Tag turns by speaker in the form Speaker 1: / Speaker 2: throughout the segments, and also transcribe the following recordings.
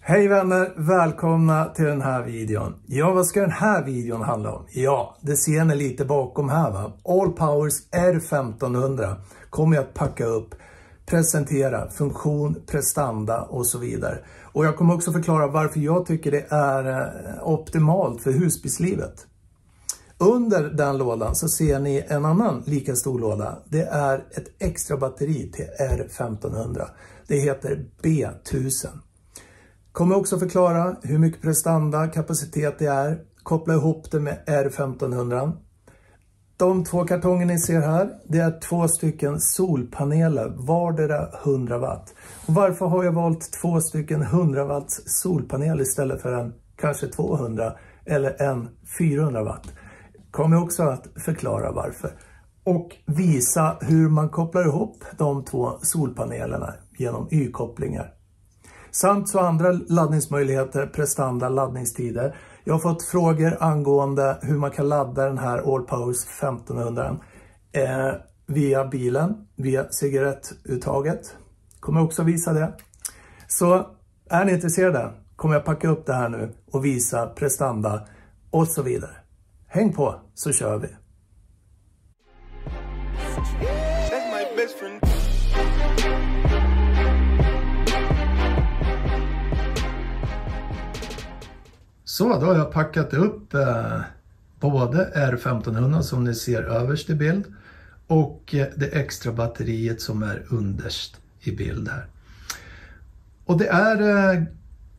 Speaker 1: Hej vänner, välkomna till den här videon. Ja, vad ska den här videon handla om? Ja, det ser ni lite bakom här va. Allpowers R1500 kommer jag att packa upp, presentera, funktion, prestanda och så vidare. Och jag kommer också förklara varför jag tycker det är optimalt för husbilslivet. Under den lådan så ser ni en annan lika stor låda. Det är ett extra batteri till R1500. Det heter B1000. Kommer också förklara hur mycket prestanda, kapacitet det är. Koppla ihop det med R1500. De två kartonger ni ser här, det är 2 stycken solpaneler, vardera 100 watt. Och varför har jag valt 2 stycken 100 watts solpaneler istället för en kanske 200 eller en 400 watt? Kommer också att förklara varför. Och visa hur man kopplar ihop de 2 solpanelerna genom Y-kopplingar. Samt så andra laddningsmöjligheter, prestanda, laddningstider. Jag har fått frågor angående hur man kan ladda den här Allpowers 1500 via bilen, via cigarettuttaget. Kommer också visa det. Så är ni intresserade kommer jag packa upp det här nu och visa prestanda och så vidare. Häng på så kör vi! Så då har jag packat upp både R1500 som ni ser överst i bild och det extra batteriet som är underst i bild här. Och det är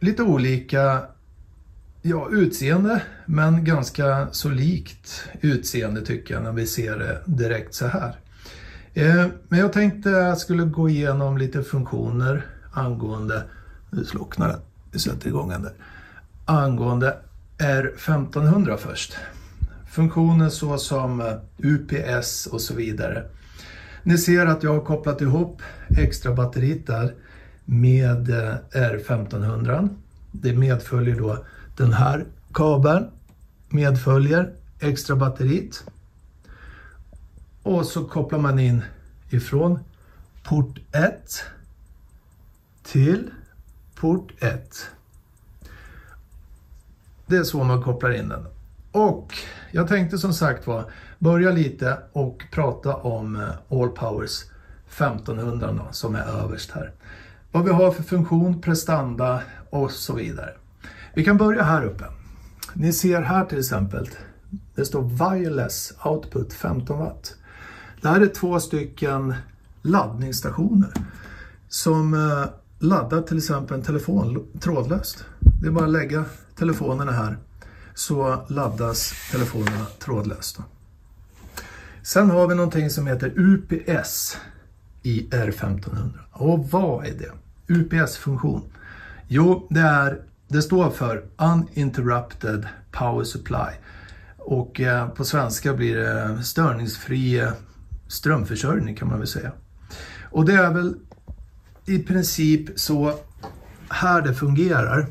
Speaker 1: lite olika utseende men ganska så likt utseende tycker jag när vi ser det direkt så här. Men jag tänkte att jag skulle gå igenom lite funktioner angående, nu slocknar den, vi sätter igång den där. Angående R1500 först. Funktioner så som UPS och så vidare. Ni ser att jag har kopplat ihop extra batteriet där med R1500. Det medföljer då den här kabeln. Medföljer extra batteriet. Och så kopplar man in ifrån port 1 till port 1. Det är så man kopplar in den. Och jag tänkte som sagt börja lite och prata om Allpowers 1500 då, som är överst här. Vad vi har för funktion, prestanda och så vidare. Vi kan börja här uppe. Ni ser här till exempel. Det står wireless output 15 watt. Det här är 2 stycken laddningsstationer som laddar till exempel en telefon trådlöst. Det är bara att lägga telefonerna här så laddas telefonerna trådlöst. Sen har vi någonting som heter UPS i R1500. Och vad är det? UPS-funktion. Jo, det står för Uninterrupted Power Supply. Och på svenska blir det störningsfri strömförsörjning kan man väl säga. Och det är väl i princip så här det fungerar.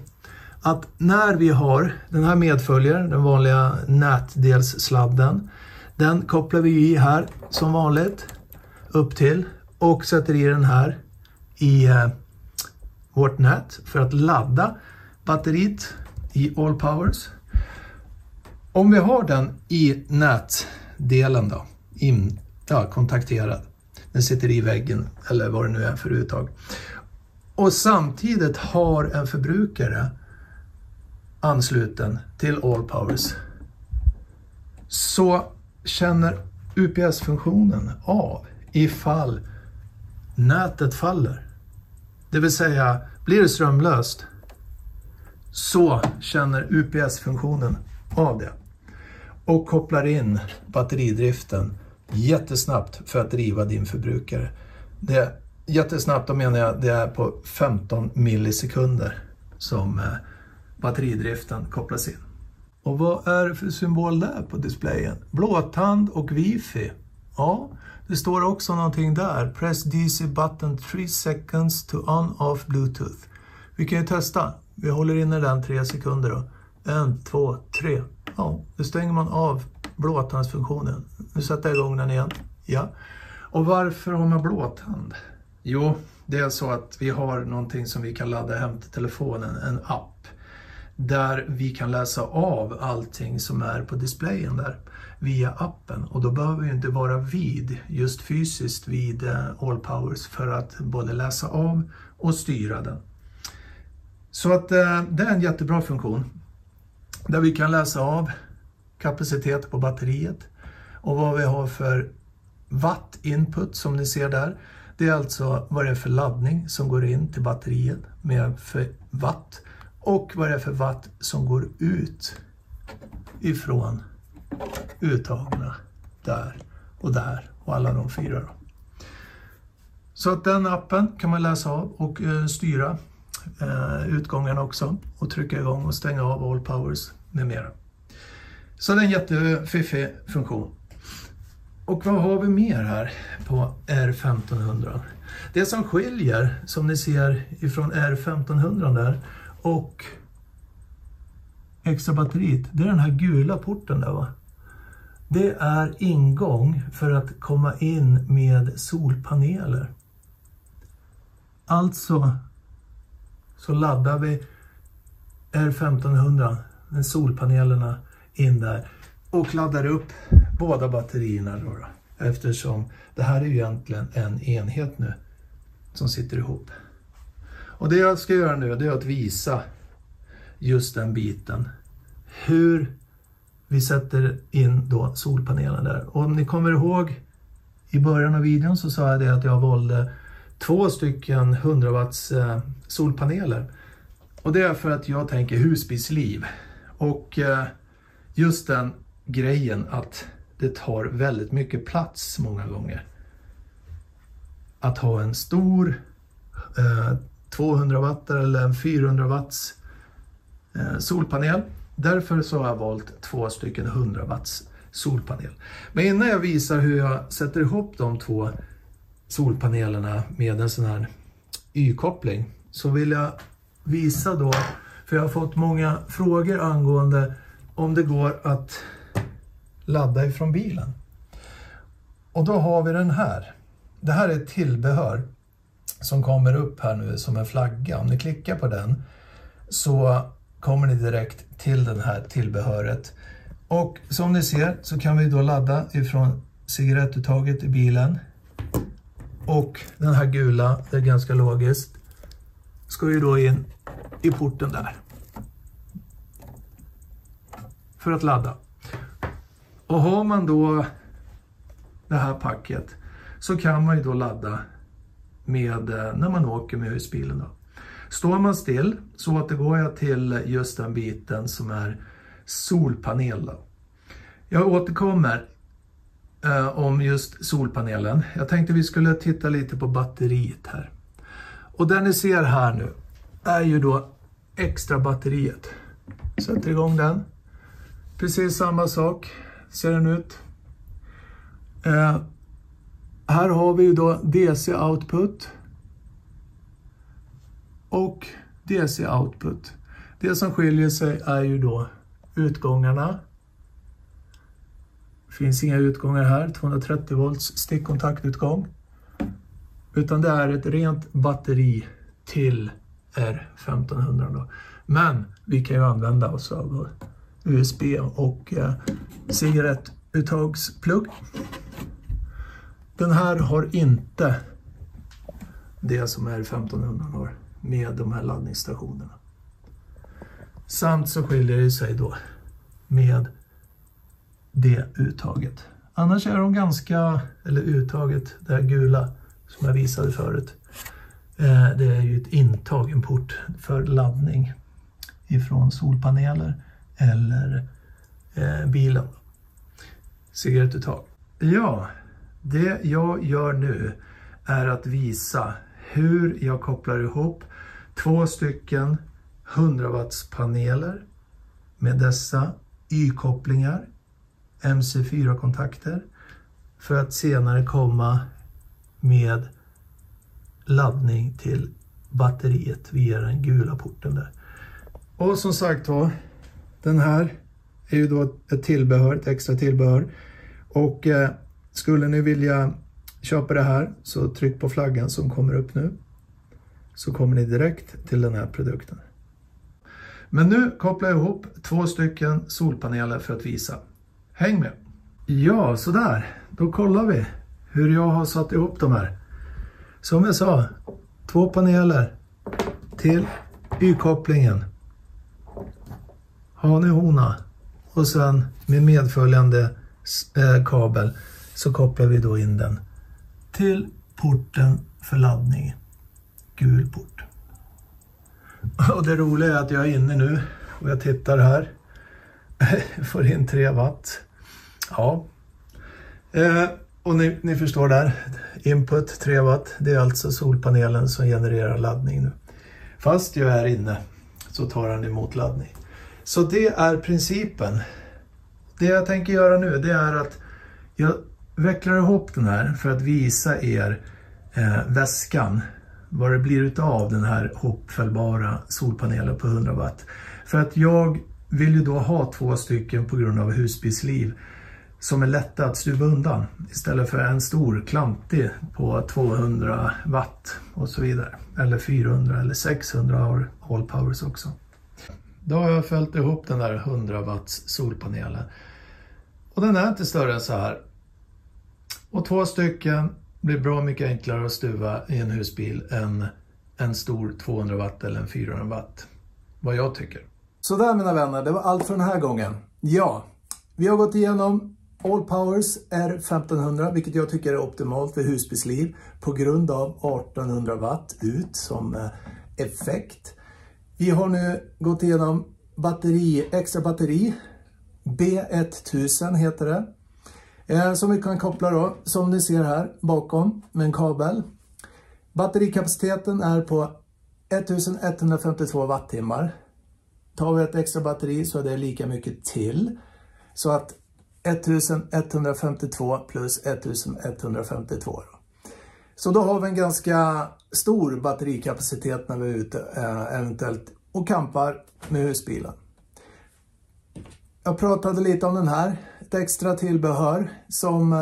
Speaker 1: Att när vi har den här medföljaren, den vanliga nätdelssladden, den kopplar vi i här som vanligt upp till och sätter i den här i vårt nät för att ladda batteriet i Allpowers. Om vi har den i nätdelen då, kontakterad, den sitter i väggen eller vad det nu är för uttag. Och samtidigt har en förbrukare ansluten till Allpowers så känner UPS-funktionen av ifall nätet faller. Det vill säga, blir det strömlöst så känner UPS-funktionen av det och kopplar in batteridriften jättesnabbt för att driva din förbrukare. Det är jättesnabbt, då menar jag det är på 15 millisekunder som batteridriften kopplas in. Och vad är det för symbol där på displayen? Blåtand och wifi. Ja, det står också någonting där. Press DC button 3 seconds to on off Bluetooth. Vi kan ju testa. Vi håller inne den 3 sekunder då. 1, 2, 3. Ja, då stänger man av blåtandsfunktionen. Nu sätter jag igång den igen. Ja. Och varför har man blåtand? Jo, det är så att vi har någonting som vi kan ladda hem till telefonen, en app. Där vi kan läsa av allting som är på displayen där via appen. Och då behöver vi inte vara just fysiskt vid Allpowers för att både läsa av och styra den. Så att det är en jättebra funktion. Där vi kan läsa av kapacitet på batteriet. Och vad vi har för watt input som ni ser där. Det är alltså vad det är för laddning som går in till batteriet med för watt. Och vad det är för watt som går ut ifrån uttagna där och alla de 4 då. Så att den appen kan man läsa av och styra utgången också och trycka igång och stänga av Allpowers med mera. Så det är en jättefiffig funktion. Och vad har vi mer här på R1500? Det som skiljer, som ni ser ifrån R1500 där och extra batteriet, det är den här gula porten där va. Det är ingång för att komma in med solpaneler. Alltså så laddar vi R1500 med solpanelerna in där och laddar upp båda batterierna då. Eftersom det här är ju egentligen en enhet nu som sitter ihop. Och det jag ska göra nu är att visa just den biten. Hur vi sätter in då solpanelen där. Och om ni kommer ihåg i början av videon så sa jag det att jag valde 2 stycken 100 watts solpaneler. Och det är för att jag tänker husbilsliv. Och just den grejen att det tar väldigt mycket plats många gånger. Att ha en stor 200 watt eller en 400 watts solpanel. Därför så har jag valt 2 stycken 100 watts solpanel. Men innan jag visar hur jag sätter ihop de 2 solpanelerna med en sån här Y-koppling så vill jag visa då, för jag har fått många frågor angående om det går att ladda ifrån bilen. Och då har vi den här. Det här är ett tillbehör som kommer upp här nu som en flagga. Om ni klickar på den så kommer ni direkt till den här tillbehöret. Och som ni ser så kan vi då ladda ifrån cigarettuttaget i bilen. Och den här gula, det är ganska logiskt, ska ju då in i porten där. För att ladda. Och har man då det här packet så kan man ju då ladda med när man åker med husbilen då. Står man still så att det går till just den biten som är solpanel då. Jag återkommer om just solpanelen. Jag tänkte vi skulle titta lite på batteriet här. Och det ni ser här nu är ju då extra batteriet. Sätter igång den. Precis samma sak ser den ut. Här har vi ju då DC output och DC output. Det som skiljer sig är ju då utgångarna. Det finns inga utgångar här, 230 volts stickkontaktutgång. Utan det är ett rent batteri till R1500 då. Men vi kan ju använda oss av USB och cigarettuttagsplugg. Den här har inte det som R1500 har med de här laddningsstationerna. Samt så skiljer det sig då med det uttaget. Annars är de ganska, eller uttaget, det här gula som jag visade förut. Det är ju ett intag, en port för laddning ifrån solpaneler eller bilen. Cigarettuttag. Ja, det jag gör nu är att visa hur jag kopplar ihop 2 stycken 100 watts paneler med dessa Y-kopplingar, MC4-kontakter, för att senare komma med laddning till batteriet via den gula porten där. Och som sagt då, den här är ju då ett tillbehör, ett extra tillbehör. Och skulle ni vilja köper det här så tryck på flaggan som kommer upp nu. Så kommer ni direkt till den här produkten. Men nu kopplar jag ihop 2 stycken solpaneler för att visa. Häng med! Ja, sådär. Då kollar vi hur jag har satt ihop de här. Som jag sa, 2 paneler till Y-kopplingen. Hane hona. Och sen med medföljande kabel så kopplar vi då in den till porten för laddning. Gul port. Och det roliga är att jag är inne nu och jag tittar här. Får in 3 watt. Ja. Och ni förstår där. Input 3 watt. Det är alltså solpanelen som genererar laddning nu. Fast jag är inne så tar den emot laddning. Så det är principen. Det jag tänker göra nu det är att jag vecklar ihop den här för att visa er väskan. Vad det blir utav den här hopfällbara solpanelen på 100 watt. För att jag vill ju då ha 2 stycken på grund av husbilsliv som är lätta att stuva undan. Istället för en stor klantig på 200 watt och så vidare. Eller 400 eller 600 har All Powers också. Då har jag fällt ihop den där 100 watts solpanelen. Och den är inte större än så här. Och 2 stycken blir bra mycket enklare att stuva i en husbil än en stor 200 watt eller en 400 watt. Vad jag tycker. Så där mina vänner, det var allt för den här gången. Ja, vi har gått igenom All Powers R1500, vilket jag tycker är optimalt för husbilsliv på grund av 1800 watt ut som effekt. Vi har nu gått igenom extra batteri, B1000 heter det. Som vi kan koppla då, som ni ser här bakom med en kabel. Batterikapaciteten är på 1152 wattimmar. Tar vi ett extra batteri så är det lika mycket till. Så att 1152 plus 1152 då. Så då har vi en ganska stor batterikapacitet när vi är ute eventuellt och campar med husbilen. Jag pratade lite om den här. Ett extra tillbehör som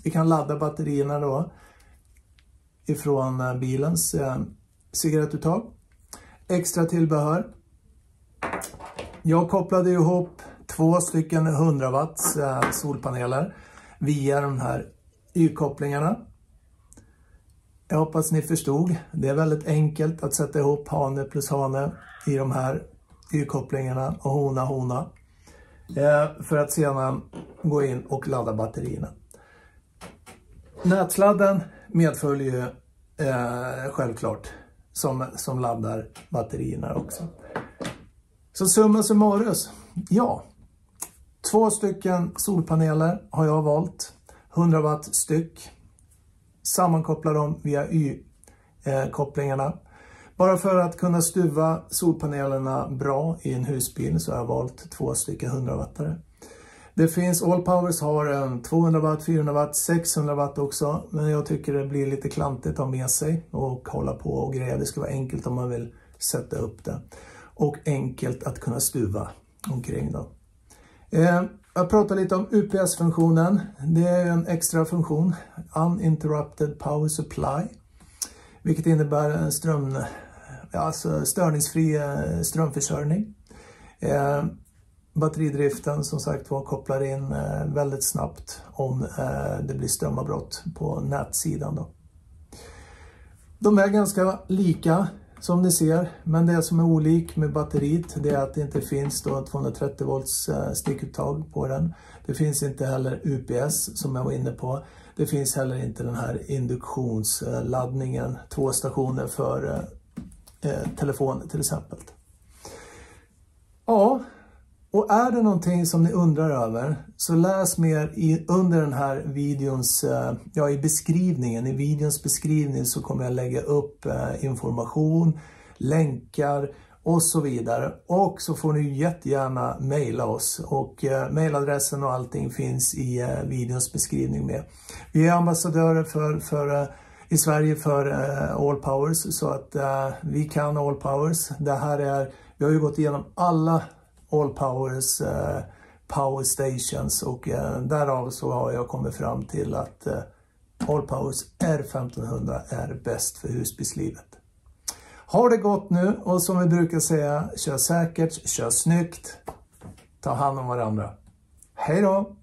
Speaker 1: vi kan ladda batterierna då ifrån bilens cigarettuttag. Extra tillbehör. Jag kopplade ihop 2 stycken 100 watts solpaneler via de här Y-kopplingarna. Jag hoppas ni förstod. Det är väldigt enkelt att sätta ihop hane plus hane i de här Y-kopplingarna och hona. För att sedan gå in och ladda batterierna. Nätsladden medföljer ju självklart som laddar batterierna också. Så summa summarum, ja. 2 stycken solpaneler har jag valt. 100 watt styck. Sammankopplar dem via Y-kopplingarna. Bara för att kunna stuva solpanelerna bra i en husbil så har jag valt 2 stycken 100 wattare. Det finns All Powers har 200 watt, 400 watt, 600 watt också. Men jag tycker det blir lite klantigt att ha med sig och hålla på och greja. Det ska vara enkelt om man vill sätta upp det. Och enkelt att kunna stuva omkring då. Jag pratar lite om UPS-funktionen. Det är en extra funktion. Uninterrupted Power Supply. Vilket innebär en störningsfri strömförsörjning. Batteridriften som sagt var kopplar in väldigt snabbt om det blir strömavbrott på nätsidan då. De är ganska lika som ni ser, men det som är olik med batteriet det är att det inte finns då 230 volts stickuttag på den. Det finns inte heller UPS som jag var inne på. Det finns heller inte den här induktionsladdningen, 2 stationer för telefon till exempel. Ja, och är det någonting som ni undrar över så läs mer under den här videons, i beskrivningen. I videons beskrivning så kommer jag lägga upp information, länkar och så vidare. Och så får ni jättegärna mejla oss och mejladressen och allting finns i videons beskrivning med. Vi är ambassadörer i Sverige för All Powers så att vi kan All Powers. Vi har ju gått igenom alla All Powers power stations och därav så har jag kommit fram till att Allpowers R1500 är bäst för husbilslivet. Ha det gott nu och som vi brukar säga, kör säkert, kör snyggt, ta hand om varandra. Hej då!